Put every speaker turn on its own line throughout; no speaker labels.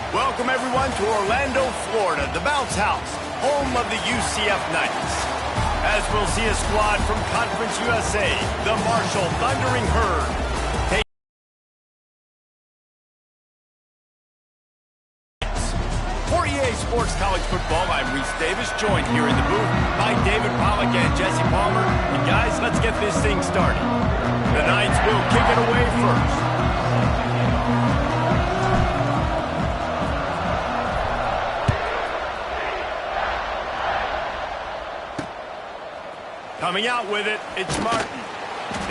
Welcome, everyone, to Orlando, Florida, the bounce house, home of the UCF Knights. As we'll see a squad from Conference USA, the Marshall Thundering Herd. For EA Sports College Football, I'm Reese Davis, joined here in the booth by David Pollack and Jesse Palmer. And guys, let's get this thing started. The Knights will kick it away first. Coming out with it, it's Martin.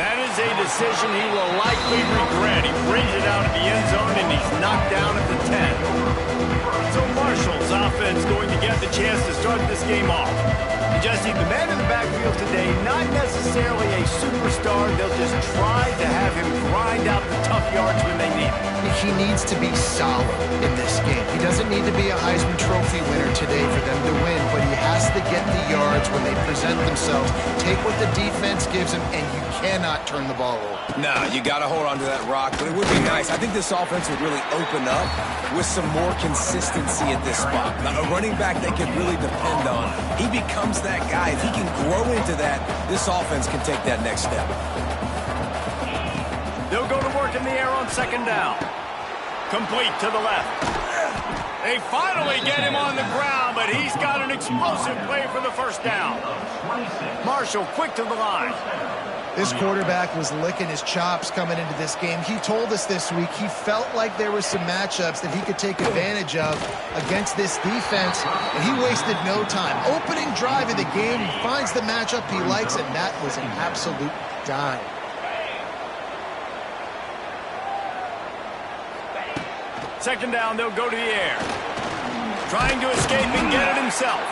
That is a decision he will likely regret. He brings it out of the end zone, and he's knocked down at the 10. So Marshall's offense going to get the chance to start this game off. And Jesse, the man in the backfield today, not necessarily a superstar. They'll just try to have him grind out the tough yards when they need it.
He needs to be solid in this game. He doesn't need to be a Heisman Trophy winner today for them to win, but he has to get the yards when they present themselves. Take what the defense gives him, and you cannot turn the ball over.
No, you got to hold on to that rock, but it would be nice. I think this offense would really open up with some more consistency at this spot. A running back they can really depend on. He becomes that guy. If he can grow into that, this offense can take that next step.
They'll go to work in the air on second down. Complete to the left. They finally get him on the ground, but he's got an explosive play for the first down. Marshall quick to the line.
This quarterback was licking his chops coming into this game. He told us this week he felt like there were some matchups that he could take advantage of against this defense, and he wasted no time. Opening drive of the game, he finds the matchup he likes, and that was an absolute dime.
Second down, they'll go to the air. Trying to escape and get it himself.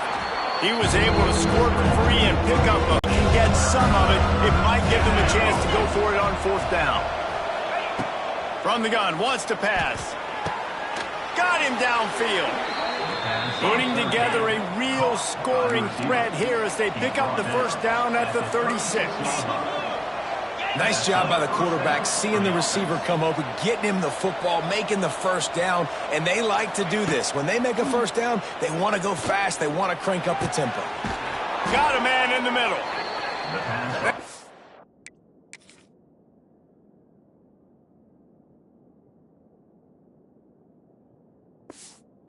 He was able to score for free and pick up and get some of it. It might give them a chance to go for it on fourth down. From the gun, wants to pass. Got him downfield. Putting together a real scoring threat here as they pick up the first down at the 36.
Nice job by the quarterback, seeing the receiver come open, getting him the football, making the first down, and they like to do this. When they make a first down, they want to go fast, they want to crank up the tempo.
Got a man in the middle.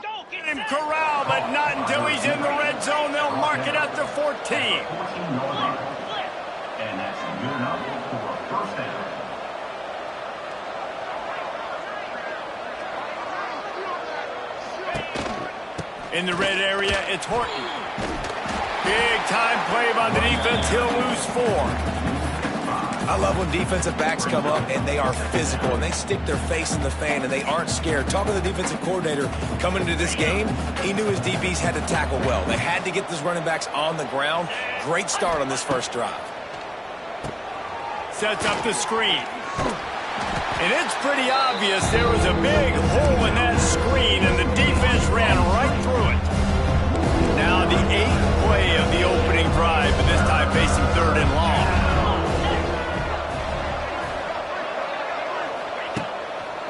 Don't get him corralled, but not until he's in the red zone. They'll mark it at the 14.
And that's good enough for a first down.
In the red area, it's Horton. Big time play by the defense. He'll lose 4.
I love when defensive backs come up and they are physical and they stick their face in the fan and they aren't scared. Talking to the defensive coordinator coming into this game, he knew his DBs had to tackle well. They had to get those running backs on the ground. Great start on this first drive.
Sets up the screen. And it's pretty obvious there was a big hole in that screen, and the defense ran right through it. Now the 8th play of the opening drive, but this time facing third and long.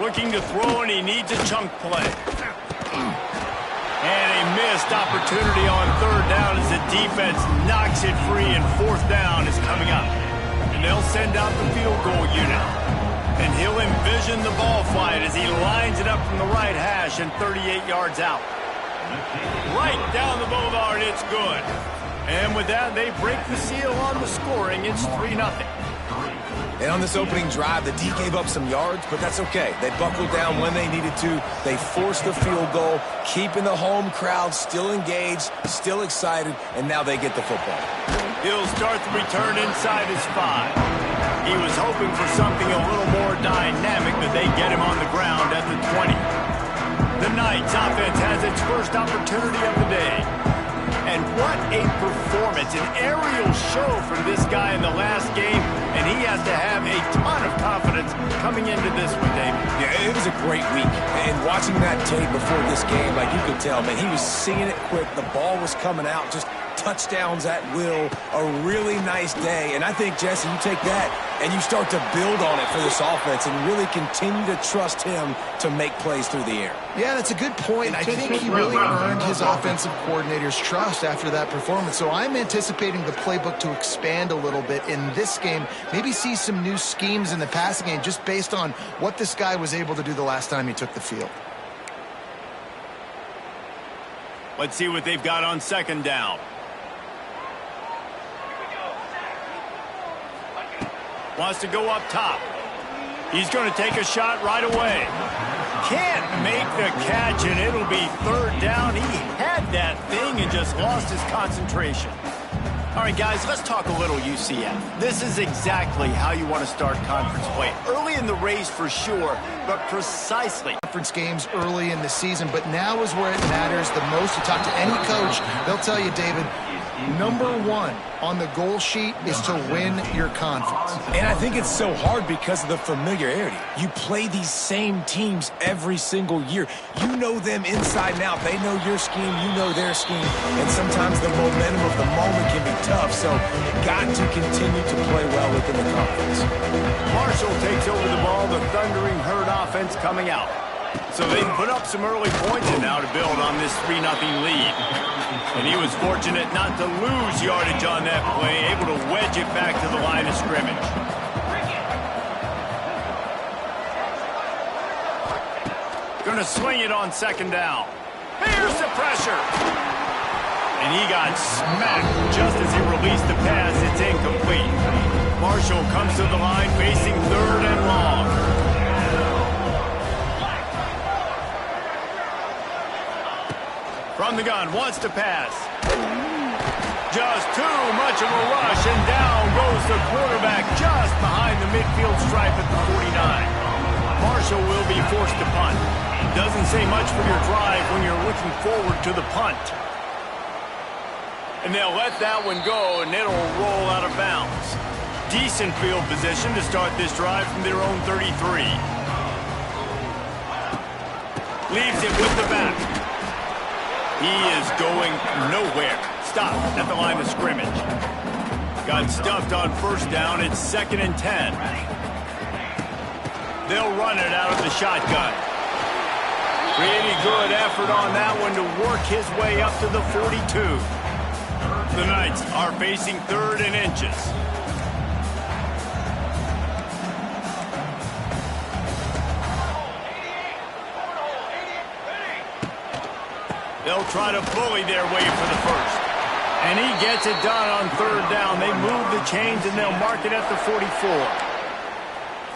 Looking to throw, and he needs a chunk play. And a missed opportunity on third down as the defense knocks it free, and fourth down is coming up. And they'll send out the field goal unit. And he'll envision the ball flight as he lines it up from the right hash and 38 yards out. Right down the boulevard, it's good. And with that, they break the seal on the scoring. It's 3-0.
And on this opening drive, the D gave up some yards, but that's okay. They buckled down when they needed to. They forced the field goal, keeping the home crowd still engaged, still excited, and now they get the football.
He'll start the return inside his 5. He was hoping for something a little more dynamic, but they get him on the ground at the 20. The Knights offense has its first opportunity of the day. And what a performance, an aerial show from this guy in the last game, and he has to have a ton of confidence coming into this one, David.
Yeah, it was a great week, and watching that tape before this game, like you could tell, man, he was seeing it quick, the ball was coming out, just touchdowns at will, a really nice day. And I think, Jesse, you take that and you start to build on it for this offense and really continue to trust him to make plays through the air.
Yeah, that's a good point. I think he really earned his offensive coordinator's trust after that performance. So I'm anticipating the playbook to expand a little bit in this game, maybe see some new schemes in the passing game just based on what this guy was able to do the last time he took the field.
Let's see what they've got on second down. Wants to go up top. He's going to take a shot right away. Can't make the catch, and it'll be third down. He had that thing and just lost his concentration. All right, guys, let's talk a little UCF. This is exactly how you want to start conference play. Early in the race for sure, but precisely.
Conference games early in the season, but now is where it matters the most. You talk to any coach, they'll tell you, David, number one on the goal sheet is to win your conference.
And I think it's so hard because of the familiarity. You play these same teams every single year. You know them inside and out. They know your scheme, you know their scheme. And sometimes the momentum of the moment can be tough, so got to continue to play well within the conference.
Marshall takes over the ball, the Thundering Herd offense coming out. So they put up some early points and now to build on this 3-0 lead. And he was fortunate not to lose yardage on that play, able to wedge it back to the line of scrimmage. Going to swing it on second down. Here's the pressure. And he got smacked just as he released the pass. It's incomplete. Marshall comes to the line facing third and long. From the gun, wants to pass. Just too much of a rush, and down goes the quarterback just behind the midfield stripe at the 49. Marshall will be forced to punt. Doesn't say much for your drive when you're looking forward to the punt. And they'll let that one go, and it'll roll out of bounds. Decent field position to start this drive from their own 33. Leaves it with the back. He is going nowhere. Stop at the line of scrimmage. Got stuffed on first down. It's 2nd and 10. They'll run it out of the shotgun. Pretty good effort on that one to work his way up to the 42. The Knights are facing 3rd and inches. They'll try to bully their way for the first. And he gets it done on 3rd down. They move the chains, and they'll mark it at the 44.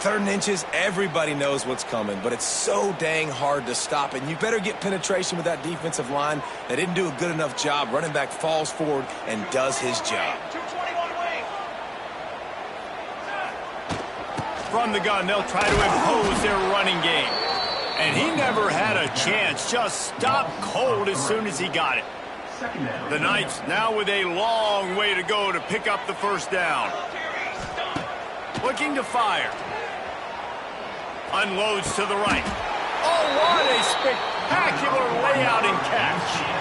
3rd and inches, everybody knows what's coming, but it's so dang hard to stop. And you better get penetration with that defensive line. They didn't do a good enough job. Running back falls forward and does his job.
From the gun, they'll try to impose their running game. And he never had a chance, just stopped cold as soon as he got it. The Knights now with a long way to go to pick up the first down. Looking to fire. Unloads to the right. Oh, what a spectacular layout and catch.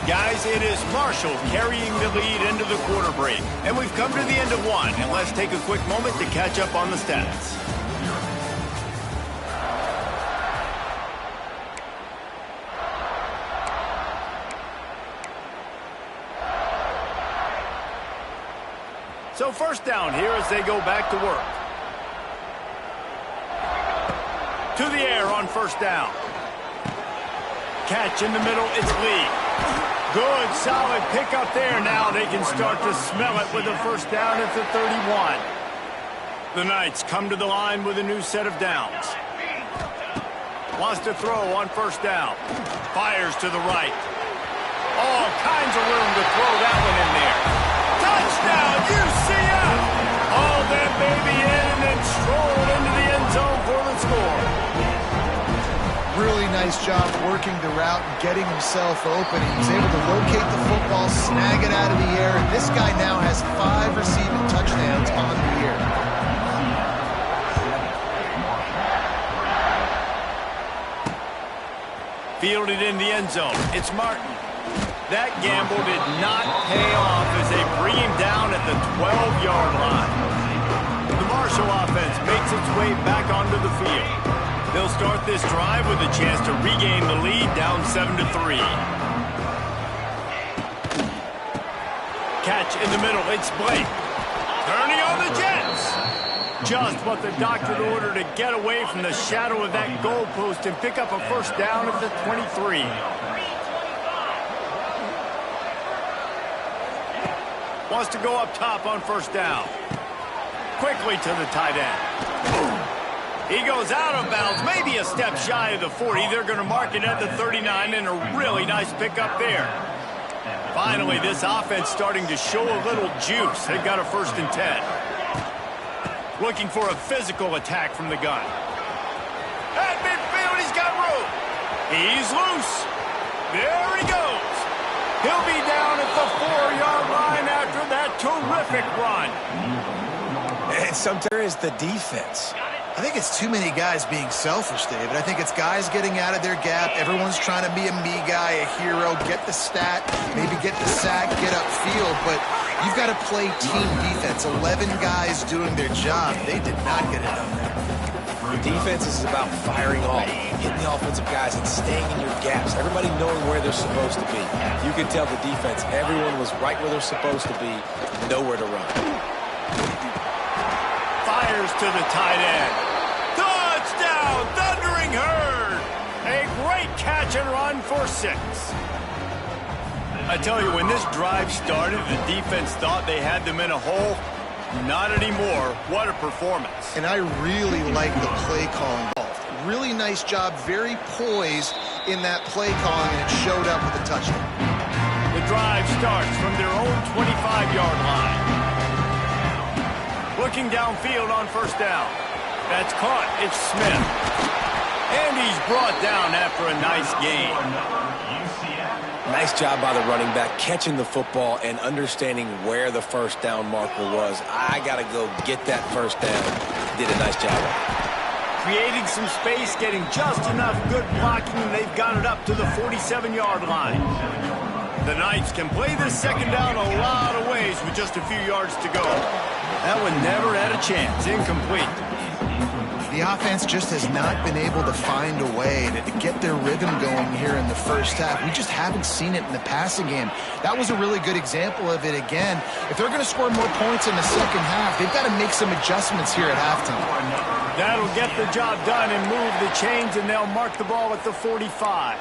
Guys, it is Marshall carrying the lead into the quarter break. And we've come to the end of one. And let's take a quick moment to catch up on the stats. So first down here as they go back to work. To the air on first down. Catch in the middle, it's Lee. Good, solid pickup there. Now they can start to smell it with a first down at the 31. The Knights come to the line with a new set of downs. Wants to throw on first down. Fires to the right. All kinds of room to throw that one in there. Touchdown, UCF! Hauled that baby in and then strolled into the end zone for the score.
Really nice job working the route and getting himself open. He was able to locate the football, snag it out of the air, and this guy now has 5 receiving touchdowns on the year.
Fielded in the end zone. It's Martin. That gamble did not pay off as they bring him down at the 12-yard line. The Marshall offense makes its way back onto the field. They'll start this drive with a chance to regain the lead down 7-3. Catch in the middle. It's Blake. Turning on the Jets. Just what the doctor ordered to get away from the shadow of that goalpost and pick up a first down at the 23. Wants to go up top on first down. Quickly to the tight end. He goes out of bounds, maybe a step shy of the 40. They're going to mark it at the 39, and a really nice pickup there. Finally, this offense starting to show a little juice. They've got a 1st and 10. Looking for a physical attack from the gun. At midfield, he's got room. He's loose. There he goes. He'll be down at the 4-yard line after that terrific run.
And sometimes the defense.
I think it's too many guys being selfish, David. I think it's guys getting out of their gap. Everyone's trying to be a me guy, a hero, get the stat, maybe get the sack, get upfield. But you've got to play team defense. 11 guys doing their job. They did not get it done there.
Defense is about firing off, hitting the offensive guys and staying in your gaps. Everybody knowing where they're supposed to be. You can tell the defense, everyone was right where they're supposed to be, nowhere to run.
Fires to the tight end. Touchdown, Thundering Herd. A great catch and run for 6. I tell you, when this drive started, the defense thought they had them in a hole. Not anymore. What a performance.
And I really like the play calling. Really nice job, very poised in that play calling, and it showed up with a touchdown.
The drive starts from their own 25-yard line. Looking downfield on first down. That's caught. It's Smith. And he's brought down after a nice gain.
Nice job by the running back, catching the football and understanding where the first down marker was. I got to go get that first down. Did a nice job.
Creating some space, getting just enough good blocking, and they've got it up to the 47-yard line. The Knights can play this second down a lot of ways with just a few yards to go. That one never had a chance. Incomplete.
The offense just has not been able to find a way to get their rhythm going here in the first half. We just haven't seen it in the passing game. That was a really good example of it again. If they're going to score more points in the second half, they've got to make some adjustments here at halftime.
That'll get the job done and move the chains, and they'll mark the ball at the 45.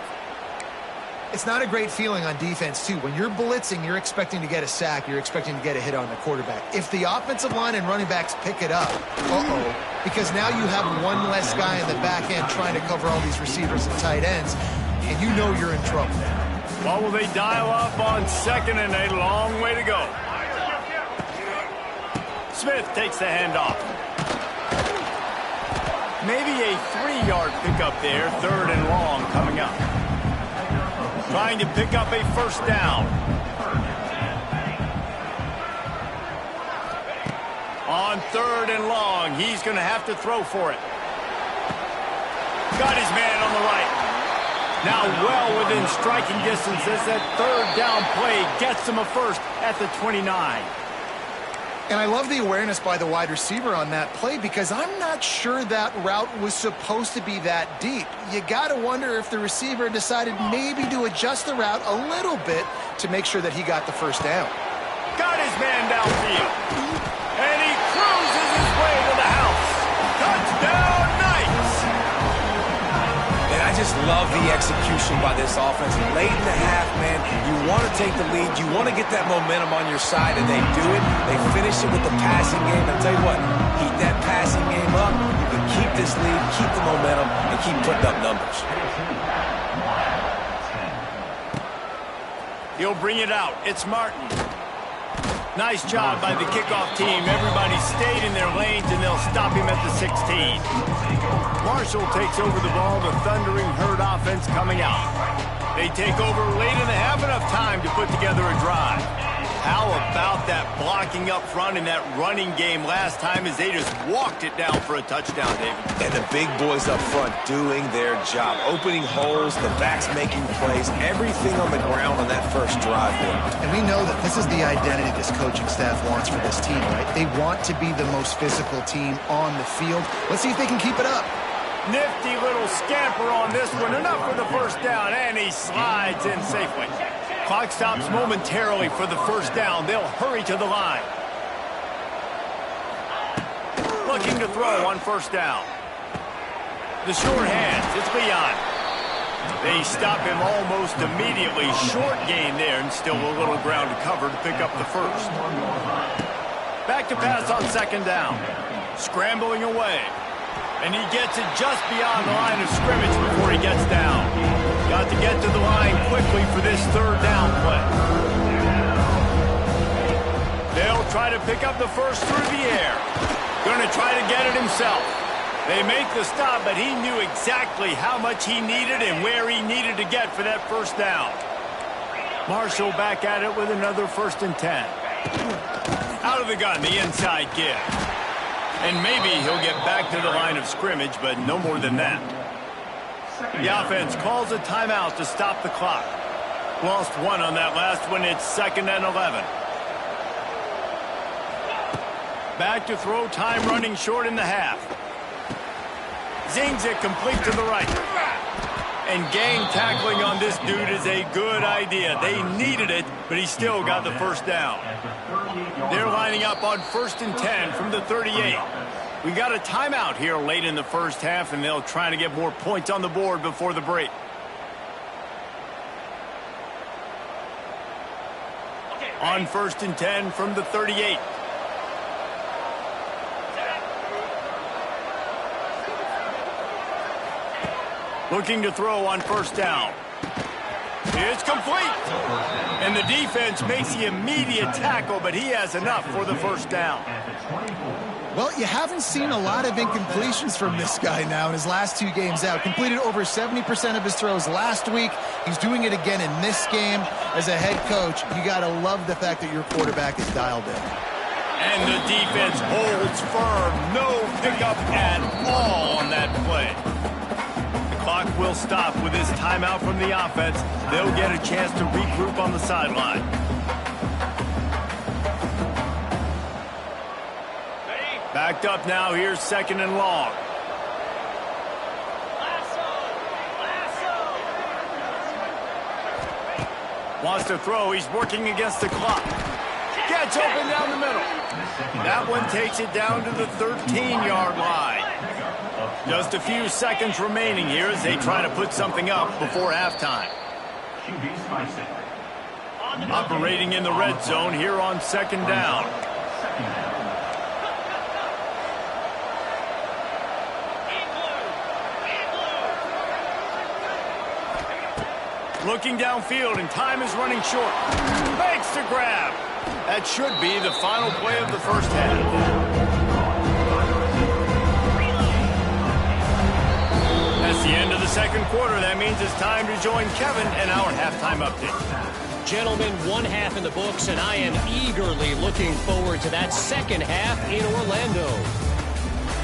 It's not a great feeling on defense, too. When you're blitzing, you're expecting to get a sack. You're expecting to get a hit on the quarterback. If the offensive line and running backs pick it up, because now you have one less guy in the back end trying to cover all these receivers and tight ends, and you know you're in trouble.
Well, will they dial up on second, and a long way to go. Smith takes the handoff. Maybe a 3-yard pickup there, 3rd and long coming up. Trying to pick up a first down. On 3rd and long, he's going to have to throw for it. Got his man on the right. Now well within striking distance as that 3rd down play gets him a first at the 29.
And I love the awareness by the wide receiver on that play, because I'm not sure that route was supposed to be that deep. You got to wonder if the receiver decided maybe to adjust the route a little bit to make sure that he got the first down.
Got his man downfield. And he cruises his way to the house. Touchdown, Knights!
And I just love the execution by this offense. Late in the half, man, you want to take the lead. You want to get that momentum on your side, and they do it. They finish it with the passing game. And tell you what, keep that passing game up. You can keep this lead, keep the momentum, and keep putting up numbers.
He'll bring it out. It's Martin. Nice job by the kickoff team. Everybody stayed in their lanes, and they'll stop him at the 16. Marshall takes over the ball. The Thundering Herd offense coming out. They take over late in the half, enough time to put together a drive. How about that blocking up front in that running game last time as they just walked it down for a touchdown, David?
And the big boys up front doing their job, opening holes, the backs making plays, everything on the ground on that first drive there.
And we know that this is the identity this coaching staff wants for this team, right? They want to be the most physical team on the field. Let's see if they can keep it up.
Nifty little scamper on this one. Enough for the first down, and he slides in safely. Clock stops momentarily for the first down. They'll hurry to the line. Looking to throw on first down. The short hands. It's Leon. They stop him almost immediately. Short gain there, and still a little ground to cover to pick up the first. Back to pass on second down. Scrambling away. And he gets it just beyond the line of scrimmage before he gets down. Got to get to the line quickly for this third down play. They'll try to pick up the first through the air. Going to try to get it himself. They make the stop, but he knew exactly how much he needed and where he needed to get for that first down. Marshall back at it with another 1st and 10. Out of the gun, the inside give. And maybe he'll get back to the line of scrimmage, but no more than that. The offense calls a timeout to stop the clock. Lost one on that last one. It's 2nd and 11. Back to throw, time running short in the half. Zings it complete to the right. And gang tackling on this dude is a good idea. They needed it, but he still got the first down. They're lining up on 1st and 10 from the 38. We got a timeout here late in the first half, and they'll try to get more points on the board before the break. On 1st and 10 from the 38. Looking to throw on first down. It's complete. And the defense makes the immediate tackle, but he has enough for the first down.
Well, you haven't seen a lot of incompletions from this guy now in his last 2 games out. Completed over 70% of his throws last week. He's doing it again in this game. As a head coach, you got to love the fact that your quarterback is dialed in.
And the defense holds firm. No pickup at all on that play. Clock will stop with this timeout from the offense. They'll get a chance to regroup on the sideline. Backed up now. Here's 2nd and long. Wants to throw. He's working against the clock. Gets open down the middle. That one takes it down to the 13-yard line. Just a few seconds remaining here as they try to put something up before halftime. Operating in the red zone here on 2nd down. Looking downfield, and time is running short. Makes the grab. That should be the final play of the first half. That's the end of the second quarter. That means it's time to join Kevin and our halftime update.
Gentlemen, 1 half in the books, and I am eagerly looking forward to that second half in Orlando.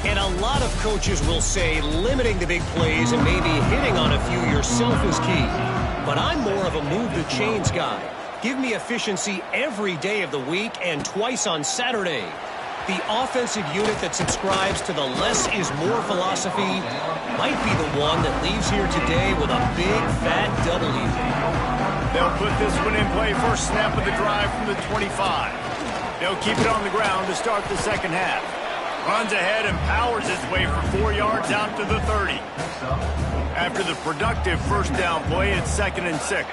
And a lot of coaches will say limiting the big plays and maybe hitting on a few yourself is key. But I'm more of a move the chains guy. Give me efficiency every day of the week and twice on Saturday. The offensive unit that subscribes to the less is more philosophy might be the one that leaves here today with a big fat W.
They'll put this one in play first snap of the drive from the 25. They'll keep it on the ground to start the second half. Runs ahead and powers his way for 4 yards out to the 30. After the productive first down play, it's 2nd and 6.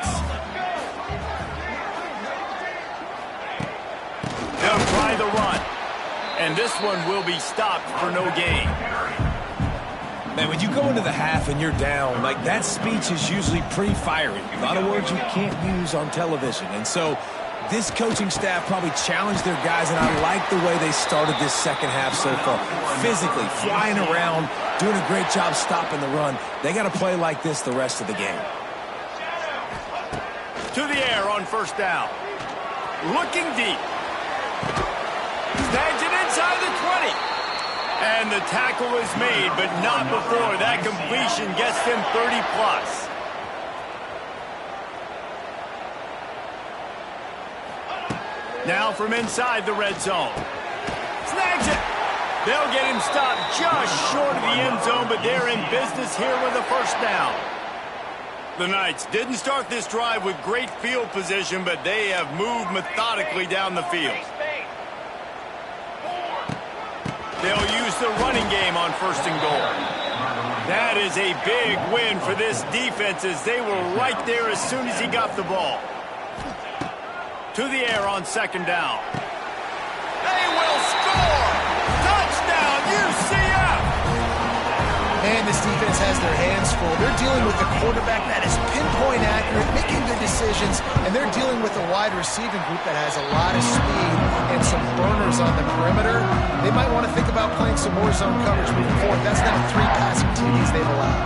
They'll try the run. And this one will be stopped for no gain.
Man, when you go into the half and you're down, like, that speech is usually pretty fiery. A lot of words you can't use on television. And so this coaching staff probably challenged their guys, and I like the way they started this second half so far. Physically, flying around, doing a great job stopping the run. They got to play like this the rest of the game.
To the air on first down. Looking deep. Snags it inside the 20. And the tackle is made, but not before that completion gets them 30-plus. Now from inside the red zone. Snags it. They'll get him stopped just short of the end zone, but they're in business here with a first down. The Knights didn't start this drive with great field position, but they have moved methodically down the field. They'll use the running game on first and goal. That is a big win for this defense as they were right there as soon as he got the ball. To the air on second down. They will score! Touchdown, UCF!
And this defense has their hands full. They're dealing with a quarterback that is pinpoint accurate, making good decisions, and they're dealing with a wide receiving group that has a lot of speed and some burners on the perimeter. They might want to think about playing some more zone coverage moving forward. That's now 3 passing TDs they've allowed.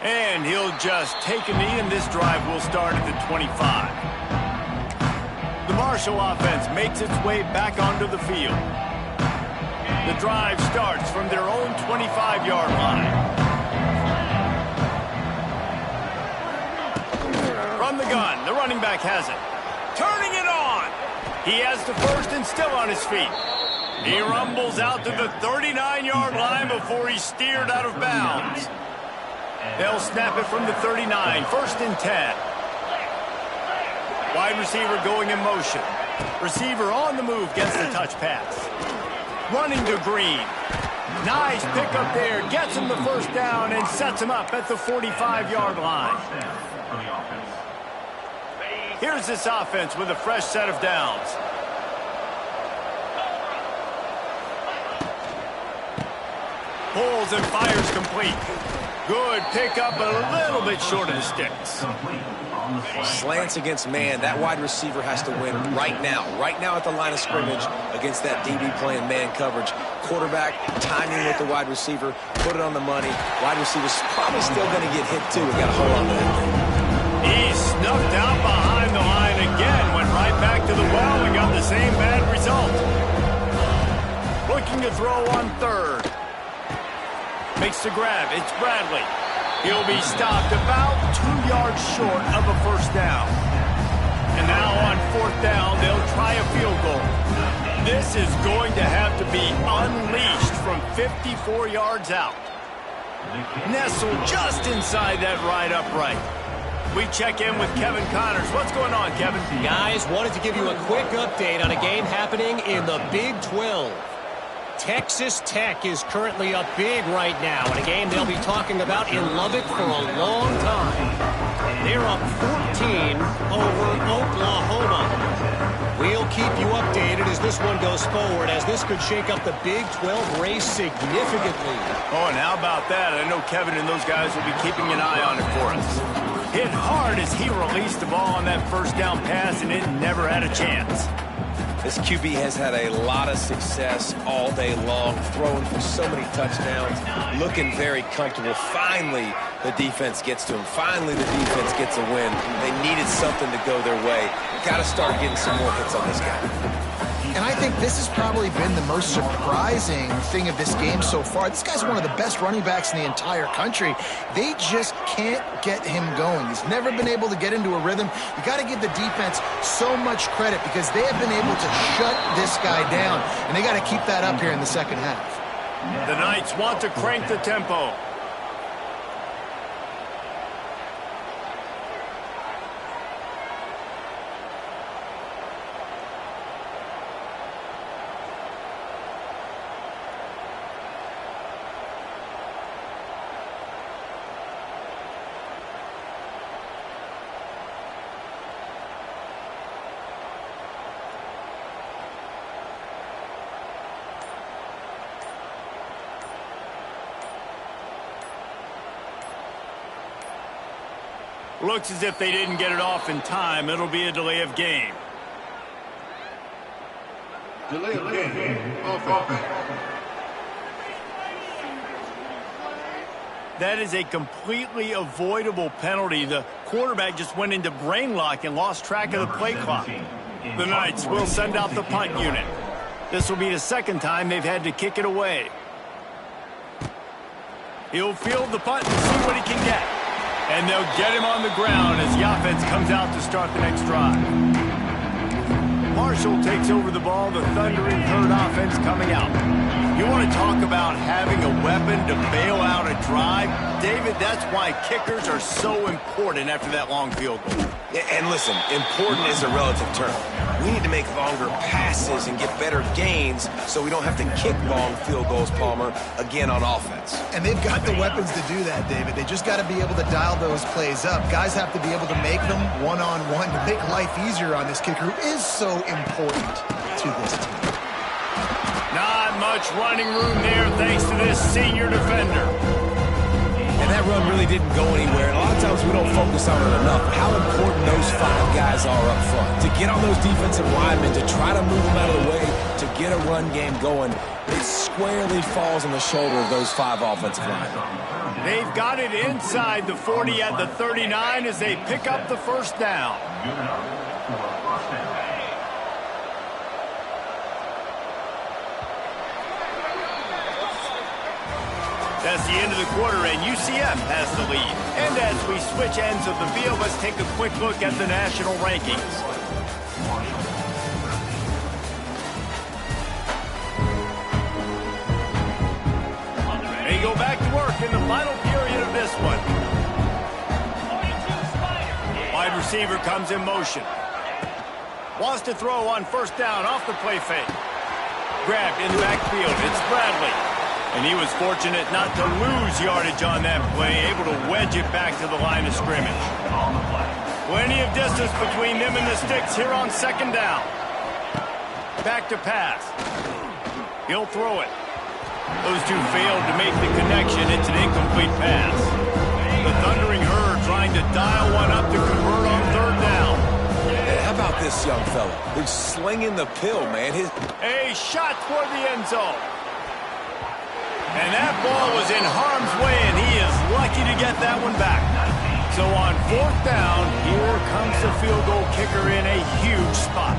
And he'll just take a knee, and this drive will start at the 25. The Marshall offense makes its way back onto the field. The drive starts from their own 25-yard line. From the gun, the running back has it. Turning it on. He has the first and still on his feet. He rumbles out to the 39-yard line before he's steered out of bounds. They'll snap it from the 39, first and 10. Wide receiver going in motion. Receiver on the move gets the touch pass. Running to Green. Nice pickup there. Gets him the first down and sets him up at the 45-yard line. Here's this offense with a fresh set of downs. Pulls and fires complete. Good pickup, but a little bit short of the sticks.
Slants against man. That wide receiver has to win right now at the line of scrimmage against that DB playing man coverage. Quarterback timing with the wide receiver, put it on the money. Wide receiver's probably still going to get hit too. We got to hold on to that thing.
He snuffed out behind the line again, went right back to the well and got the same bad result. Looking to throw on third. Makes the grab. It's Bradley. He'll be stopped about 2 yards short of a first down. And now on fourth down, they'll try a field goal. This is going to have to be unleashed from 54 yards out. Nestled just inside that right upright. We check in with Kevin Connors. What's going on, Kevin?
Guys, wanted to give you a quick update on a game happening in the Big 12. Texas Tech is currently up big right now in a game they'll be talking about in Lubbock for a long time. They're up 14 over Oklahoma. We'll keep you updated as this one goes forward, as this could shake up the Big 12 race significantly.
Oh, and how about that? I know Kevin and those guys will be keeping an eye on it for us. Hit hard as he released the ball on that first down pass, and it never had a chance.
This QB has had a lot of success all day long, throwing for so many touchdowns, looking very comfortable. Finally, the defense gets to him. Finally, the defense gets a win. They needed something to go their way. Got to start getting some more hits on this guy.
And I think this has probably been the most surprising thing of this game so far. This guy's one of the best running backs in the entire country. They just can't get him going. He's never been able to get into a rhythm. You got to give the defense so much credit because they have been able to shut this guy down, and they got to keep that up here in the second half.
The Knights want to crank the tempo. Looks as if they didn't get it off in time. It'll be a delay of game.
Delay of game. Offense.
That is a completely avoidable penalty. The quarterback just went into brain lock and lost track of the play clock. The Knights will send out the punt unit. This will be the second time they've had to kick it away. He'll field the punt and see what he can get. And they'll get him on the ground as the offense comes out to start the next drive. Marshall takes over the ball, the thundering herd offense coming out. You want to talk about having a weapon to bail out a drive? David, that's why kickers are so important after that long field goal.
Yeah, and listen, important is a relative term. We need to make longer passes and get better gains so we don't have to kick long field goals, Palmer, again on offense.
And they've got the weapons to do that, David. They just got to be able to dial those plays up. Guys have to be able to make them one-on-one to make life easier on this kicker who is so important to this team.
Not much running room there thanks to this senior defender.
And that run really didn't go anywhere. And a lot of times we don't focus on it enough. How important those 5 guys are up front. To get on those defensive linemen, to try to move them out of the way, to get a run game going, it squarely falls on the shoulder of those 5 offensive linemen.
They've got it inside the 40 at the 39 as they pick up the first down. That's the end of the quarter, and UCF has the lead. And as we switch ends of the field, let's take a quick look at the national rankings. They go back to work in the final period of this one. Wide receiver comes in motion. Wants to throw on first down off the play fake. Grabbed in the backfield. It's Bradley. And he was fortunate not to lose yardage on that play, able to wedge it back to the line of scrimmage. Plenty of distance between them and the sticks here on second down. Back to pass. He'll throw it. Those two failed to make the connection. It's an incomplete pass. The thundering herd trying to dial one up to convert on third down.
Hey, how about this young fella? He's slinging the pill, man.
A shot toward the end zone. And that ball was in harm's way, and he is lucky to get that one back. So on fourth down, here comes the field goal kicker in a huge spot.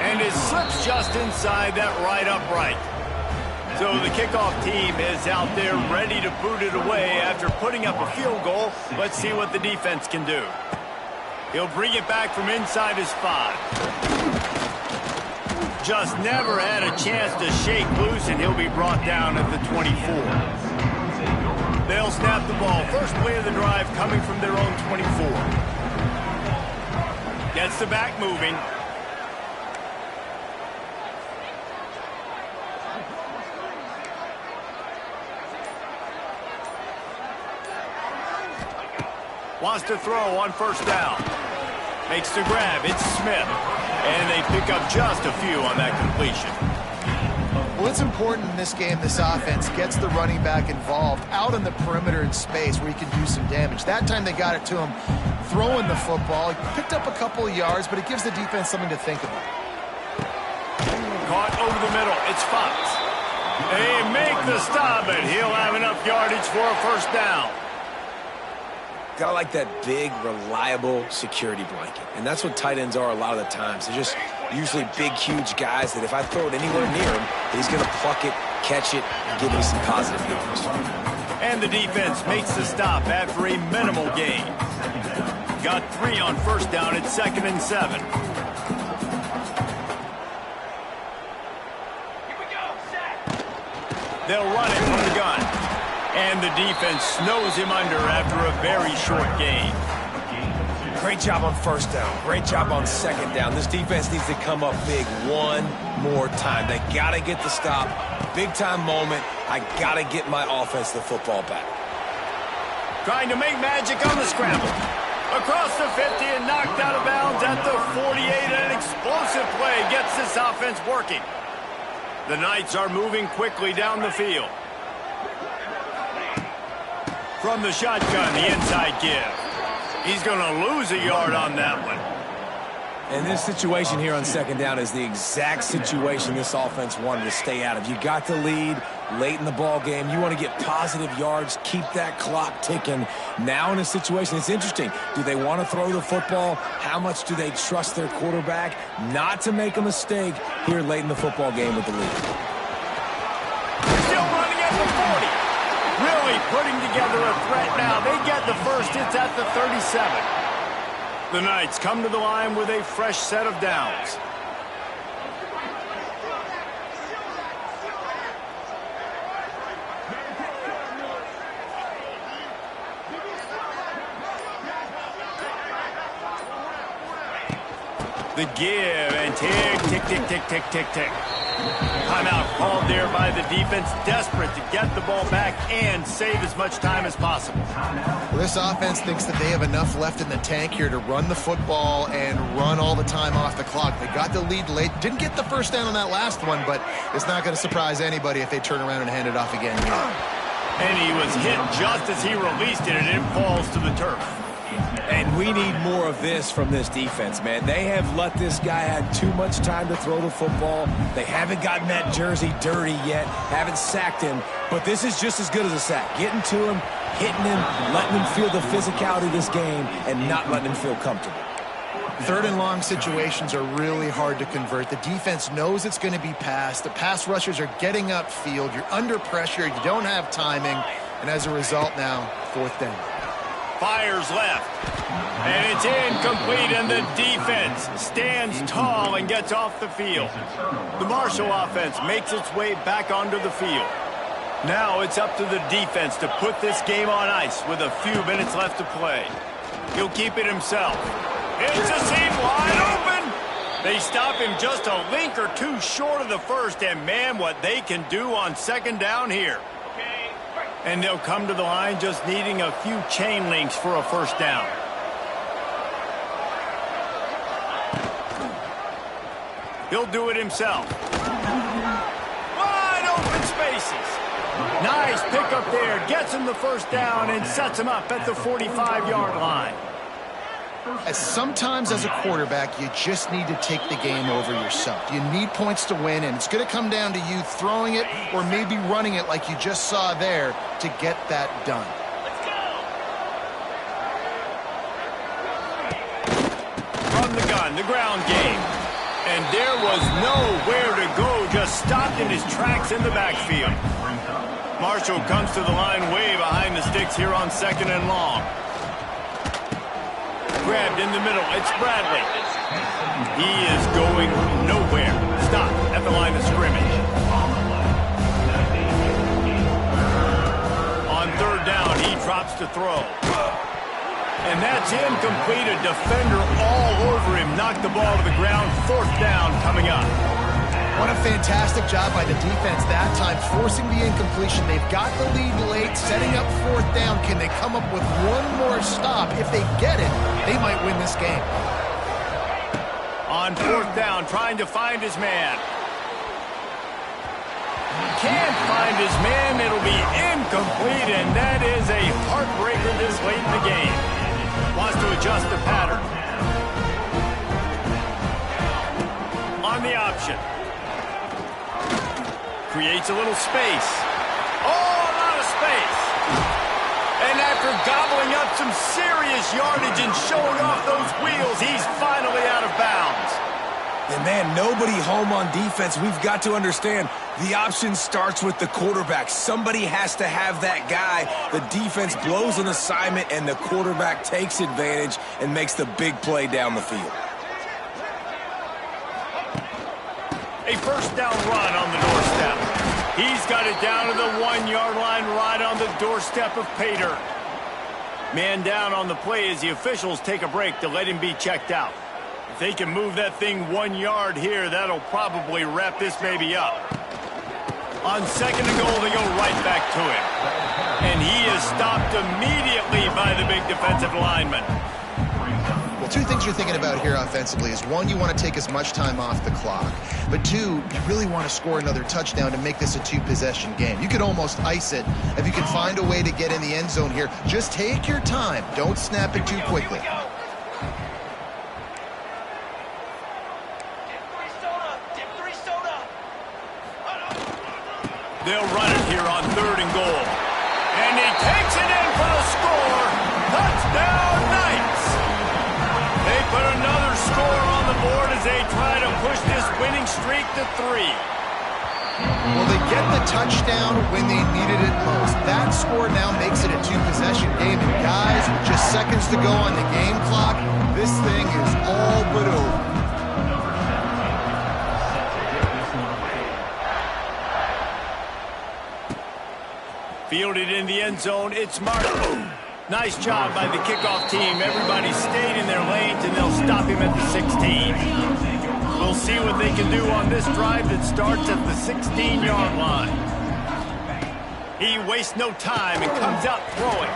And it slips just inside that right upright. So the kickoff team is out there ready to boot it away after putting up a field goal. Let's see what the defense can do. He'll bring it back from inside his 5. Just never had a chance to shake loose, and he'll be brought down at the 24. They'll snap the ball. First play of the drive coming from their own 24. Gets the back moving. Wants to throw on first down. Makes the grab. It's Smith. And they pick up just a few on that completion.
Well, it's important in this game, this offense gets the running back involved out in the perimeter in space where he can do some damage. That time they got it to him throwing the football. He picked up a couple of yards, but it gives the defense something to think about.
Caught over the middle. It's Fox. They make the stop, and he'll have enough yardage for a first down.
Gotta like that big, reliable security blanket. And that's what tight ends are a lot of the times. They're just usually big, huge guys that if I throw it anywhere near him, he's going to pluck it, catch it, and give me some positive yards.
And the defense makes the stop after a minimal gain. Got 3 on first down at 2nd and 7. They'll run it from the gun. And the defense snows him under after a very short gain.
Great job on first down. Great job on second down. This defense needs to come up big one more time. They got to get the stop. Big-time moment. I got to get my offense the football back.
Trying to make magic on the scramble. Across the 50 and knocked out of bounds at the 48. An explosive play gets this offense working. The Knights are moving quickly down the field. From the shotgun, the inside give. He's going to lose a yard on that one.
And this situation here on second down is the exact situation this offense wanted to stay out of. You got the lead late in the ball game. You want to get positive yards, keep that clock ticking. Now in a situation, it's interesting. Do they want to throw the football? How much do they trust their quarterback not to make a mistake here late in the football game with the lead?
Still running at the 40. Really putting together a threat now. They get the first. It's at the 37. The Knights come to the line with a fresh set of downs. The give and tick, tick, tick, tick, tick, tick, tick. Timeout called there by the defense, desperate to get the ball back and save as much time as possible.
Well, this offense thinks that they have enough left in the tank here to run the football and run all the time off the clock. They got the lead late. Didn't get the first down on that last one, but it's not going to surprise anybody if they turn around and hand it off again here.
And he was hit just as he released it, and it falls to the turf.
And we need more of this from this defense, man. They have let this guy have too much time to throw the football. They haven't gotten that jersey dirty yet, haven't sacked him. But this is just as good as a sack. Getting to him, hitting him, letting him feel the physicality of this game, and not letting him feel comfortable.
Third and long situations are really hard to convert. The defense knows it's going to be passed. The pass rushers are getting upfield. You're under pressure. You don't have timing. And as a result now, fourth down.
Fires left. And it's incomplete, and the defense stands tall and gets off the field. The Marshall offense makes its way back onto the field. Now it's up to the defense to put this game on ice with a few minutes left to play. He'll keep it himself. It's a seam wide open. They stop him just a link or two short of the first, and man, what they can do on second down here. And they'll come to the line just needing a few chain links for a first down. He'll do it himself. Wide open spaces. Nice pickup there. Gets him the first down and sets him up at the 45-yard line.
Sometimes as a quarterback, you just need to take the game over yourself. You need points to win, and it's going to come down to you throwing it or maybe running it like you just saw there to get that done.
From the gun, the ground game. And there was nowhere to go, just stopped in his tracks in the backfield. Marshall comes to the line way behind the sticks here on second and long. Grabbed in the middle. It's Bradley. He is going nowhere. Stop at the line of scrimmage. On third down, he drops to throw. And that's incomplete. A defender all over him. Knocked the ball to the ground. Fourth down coming up.
What a fantastic job by the defense that time, forcing the incompletion. They've got the lead late, setting up fourth down. Can they come up with one more stop? If they get it, they might win this game.
On fourth down, trying to find his man. Can't find his man. It'll be incomplete, and that is a heartbreaker this late in the game. Wants to adjust the pattern. On the option. Creates a little space. Oh, a lot of space. And after gobbling up some serious yardage and showing off those wheels, he's finally out of bounds.
And man, nobody home on defense. We've got to understand the option starts with the quarterback. Somebody has to have that guy. The defense blows an assignment, and the quarterback takes advantage and makes the big play down the field.
A first down run on the doorstep. He's got it down to the 1-yard line right on the doorstep of Pater. Man down on the play as the officials take a break to let him be checked out. If they can move that thing 1 yard here, that'll probably wrap this baby up. On second and goal, they go right back to him. And he is stopped immediately by the big defensive lineman.
Well, two things you're thinking about here offensively is, one, you want to take as much time off the clock. But two, you really want to score another touchdown to make this a two-possession game. You could almost ice it if you can find a way to get in the end zone here. Just take your time. Don't snap it too quickly.
They'll run it here on 3rd and goal. And he takes it in for the score. Touchdown, Knights! They put another score on the board as they try to push this winning streak to 3.
Well, they get the touchdown when they needed it most. That score now makes it a 2-possession game. And guys, with just seconds to go on the game clock, this thing is all but over.
Fielded in the end zone, it's Martin. Nice job by the kickoff team. Everybody stayed in their lanes, and they'll stop him at the 16. We'll see what they can do on this drive that starts at the 16-yard line. He wastes no time and comes out throwing.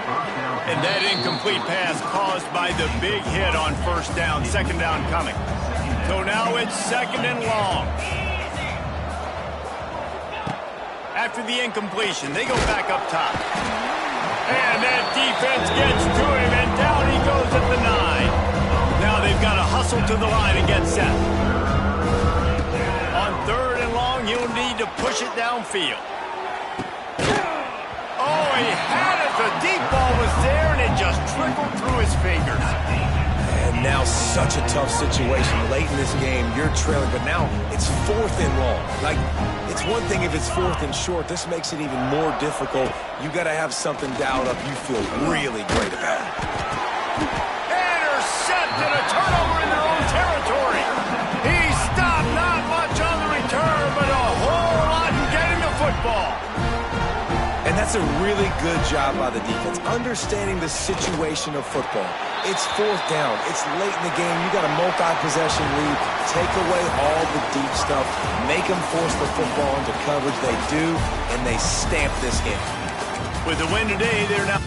And that incomplete pass caused by the big hit on 1st down, 2nd down coming. So now it's 2nd and long. After the incompletion, they go back up top. And that defense gets to him, and down he goes at the 9. Now they've got to hustle to the line and get set. On 3rd and long, he'll need to push it downfield. Oh, he had it. The deep ball was there, and it just trickled through his fingers.
And now such a tough situation. Late in this game, you're trailing, but now it's 4th and long. Like, it's one thing if it's 4th and short. This makes it even more difficult. You got to have something dialed up you feel really great about.
Intercepted, a turnover in their own territory. He stopped not much on the return, but a whole lot in getting the football.
And that's a really good job by the defense, understanding the situation of football. It's 4th down. It's late in the game. You got a multi-possession lead. Take away all the deep stuff. Make them force the football into coverage. They do, and they stamp this game.
With the win today, they're now